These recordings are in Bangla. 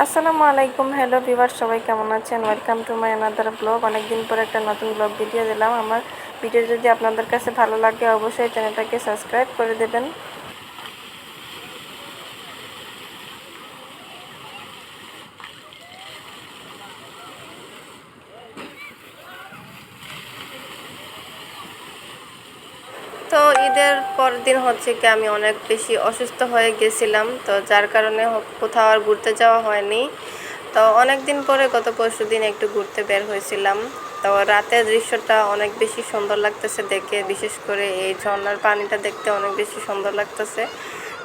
আসসালামু আলাইকুম। হ্যালো ভিউয়ার, সবাই কেমন আছেন? Welcome to my another blog. অনেকদিন পর একটা নতুন ব্লগ ভিডিও দিলাম। আমার ভিডিও যদি আপনাদের কাছে ভালো লাগে অবশ্যই চ্যানেলটাকে সাবস্ক্রাইব করে দেবেন। তো ঈদের পরের দিন হচ্ছে কি আমি অনেক বেশি অসুস্থ হয়ে গেছিলাম, তো যার কারণে কোথাও আর ঘুরতে যাওয়া হয়নি। তো অনেক দিন পরে গত পরশু দিন একটু ঘুরতে বের হয়েছিলাম। তো রাতের দৃশ্যটা অনেক বেশি সুন্দর লাগতেছে দেখে, বিশেষ করে এই ঝর্ণার পানিটা দেখতে অনেক বেশি সুন্দর লাগতেছে।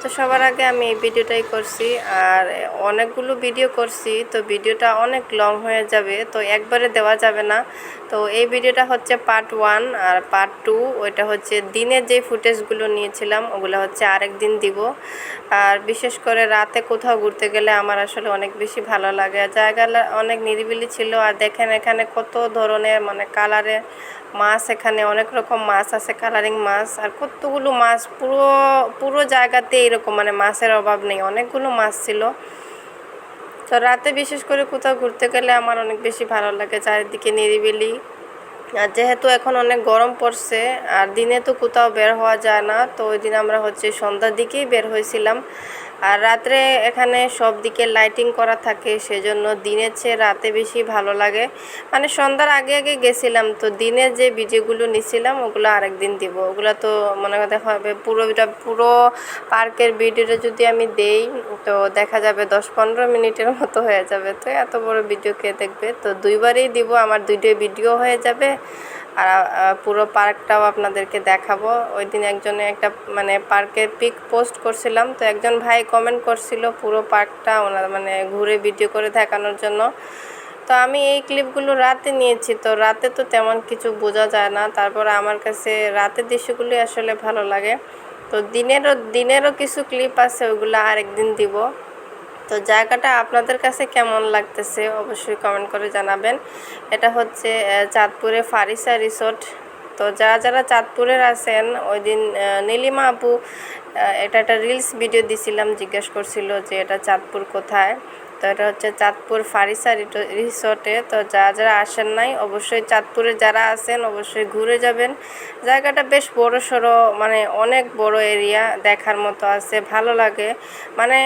তো সবার আগে আমি এই ভিডিওটাই করছি, আর অনেকগুলো ভিডিও করছি, তো ভিডিওটা অনেক লং হয়ে যাবে, তো একবারে দেওয়া যাবে না। তো এই ভিডিওটা হচ্ছে পার্ট 1, আর পার্ট 2 ওইটা হচ্ছে দিনের যে ফুটেজগুলো নিয়েছিলাম ওগুলো হচ্ছে আরেক দিন দিব। আর বিশেষ করে রাতে কোথাও ঘুরতে গেলে আমার আসলে অনেক বেশি ভালো লাগে। জায়গা অনেক নিরিবিলি ছিল, আর দেখেন এখানে কত ধরনের মানে কালারের মাছ, এখানে অনেক রকম মাছ আছে, কালারিং মাছ, আর কতগুলো মাছ, পুরো পুরো জায়গাতে এরকম মানে মাছের অভাব নেই, অনেকগুলো মাছ ছিল। তো রাতে বিশেষ করে কোথাও ঘুরতে গেলে আমার অনেক বেশি ভালো লাগে, চারিদিকে নিরিবিলি। আর যেহেতু এখন অনেক গরম পড়ছে আর দিনে তো কোথাও বের হওয়া যায় না, তো ওই দিন আমরা হচ্ছে সন্ধ্যার দিকেই বের হয়েছিলাম। আর রাত্রে এখানে সব দিকে লাইটিং করা থাকে, সেজন্য দিনের চেয়ে রাতে বেশি ভালো লাগে। মানে সন্ধ্যার আগে আগে গেছিলাম, তো দিনে যে ভিডিওগুলো নিছিলাম ওগুলো আরেক দিন দিব। ওগুলো তো মনে দেখা হবে পুরো পার্কের ভিডিওটা যদি আমি দেই তো দেখা যাবে 10-15 মিনিটের মতো হয়ে যাবে। তো এত বড় ভিডিও কে দেখবে, তো দুইবারেই দিব, আমার দুইটা ভিডিও হয়ে যাবে। আর পুরো পার্কটাও আপনাদেরকে দেখাবো। ওই দিন একজনে একটা মানে পার্কের পিক পোস্ট করছিলাম, তো একজন ভাই কমেন্ট করছিল পুরো পার্কটা ওনার মানে ঘুরে ভিডিও করে দেখানোর জন্য। তো আমি এই ক্লিপগুলো রাতে নিয়েছি, তো রাতে তো তেমন কিছু বোঝা যায় না, তারপর আমার কাছে রাতের দৃশ্যগুলোই আসলে ভালো লাগে। তো দিনেরও কিছু ক্লিপ আছে, ওগুলো আরেকদিন দিব। তো জায়গাটা আপনাদের কাছে কেমন লাগতেছে অবশ্যই কমেন্ট করে জানাবেন। এটা হচ্ছে চাঁদপুরে ফারিসা রিসোর্ট। তো যারা যারা চাঁদপুরের আছেন, ওই দিন নীলিমা আপু এটা একটা রিলস ভিডিও দিছিলাম, জিজ্ঞেস করছিল যে এটা চাঁদপুর কোথায়। তো এটা হচ্ছে চাঁদপুর ফারিসা রিসোর্টে। তো যারা যারা আসেন নাই অবশ্যই চাঁদপুরে যারা আছেন অবশ্যই ঘুরে যাবেন। জায়গাটা বেশ বড় সড়ো, মানে অনেক বড় এরিয়া, দেখার মতো আছে, ভালো লাগে। মানে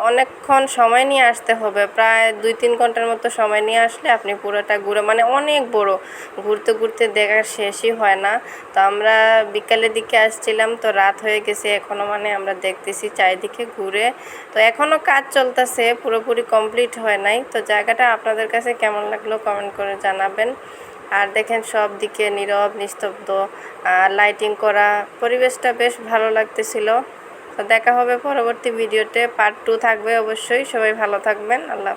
অনেকক্ষণ সময় নিয়ে আসতে হবে, প্রায় 2-3 ঘন্টার মতো সময় নিয়ে আসলে আপনি পুরোটা ঘুরে, মানে অনেক বড়, ঘুরতে ঘুরতে দেখার শেষই হয় না। তো আমরা বিকালের দিকে আসছিলাম, তো রাত হয়ে গেছে এখনও, মানে আমরা দেখতেছি চারিদিকে ঘুরে। তো এখনও কাজ চলতেছে, পুরোপুরি কমপ্লিট হয় নাই। তো জায়গাটা আপনাদের কাছে কেমন লাগলো কমেন্ট করে জানাবেন। আর দেখেন সব দিকে নীরব নিস্তব্ধ, লাইটিং করা, পরিবেশটা বেশ ভালো লাগতেছিল। তো দেখা হবে পরবর্তী ভিডিওতে, পার্ট 2 থাকবে অবশ্যই। সবাই ভালো থাকবেন, আল্লাহ।